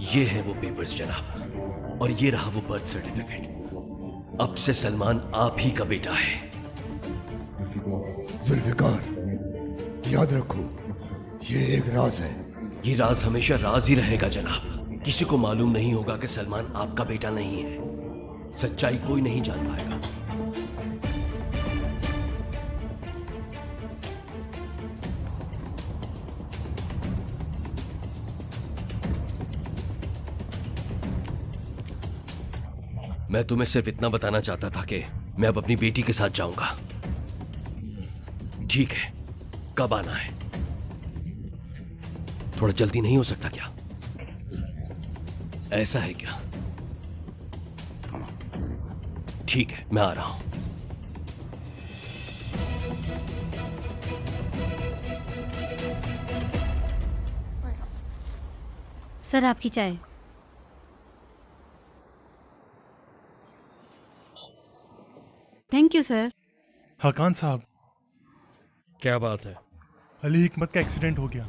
ये है वो पेपर्स जनाब, और ये रहा वो बर्थ सर्टिफिकेट। अब से सलमान आप ही का बेटा है। जुल्फिकार, याद रखो, ये एक राज है। ये राज हमेशा राज ही रहेगा जनाब। किसी को मालूम नहीं होगा कि सलमान आपका बेटा नहीं है। सच्चाई कोई नहीं जान पाएगा। मैं तुम्हें सिर्फ इतना बताना चाहता था कि मैं अब अपनी बेटी के साथ जाऊंगा। ठीक है, कब आना है? थोड़ा जल्दी नहीं हो सकता क्या? ऐसा है क्या? ठीक है, मैं आ रहा हूं। सर, आपकी चाय। Thank you sir. हकान साहब, क्या बात है? अली हिकमत का एक्सीडेंट हो गया।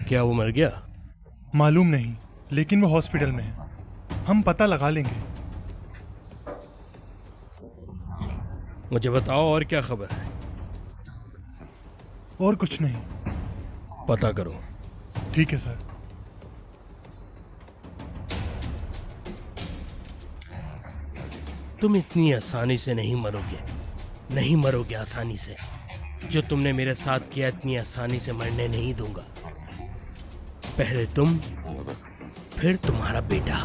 क्या वो मर गया? मालूम नहीं, लेकिन वो हॉस्पिटल में है। हम पता लगा लेंगे। मुझे बताओ और क्या खबर है? और कुछ नहीं। पता करो। ठीक है सर। तुम इतनी आसानी से नहीं मरोगे, नहीं मरोगे आसानी से। जो तुमने मेरे साथ किया इतनी आसानी से मरने नहीं दूंगा। पहले तुम, फिर तुम्हारा बेटा।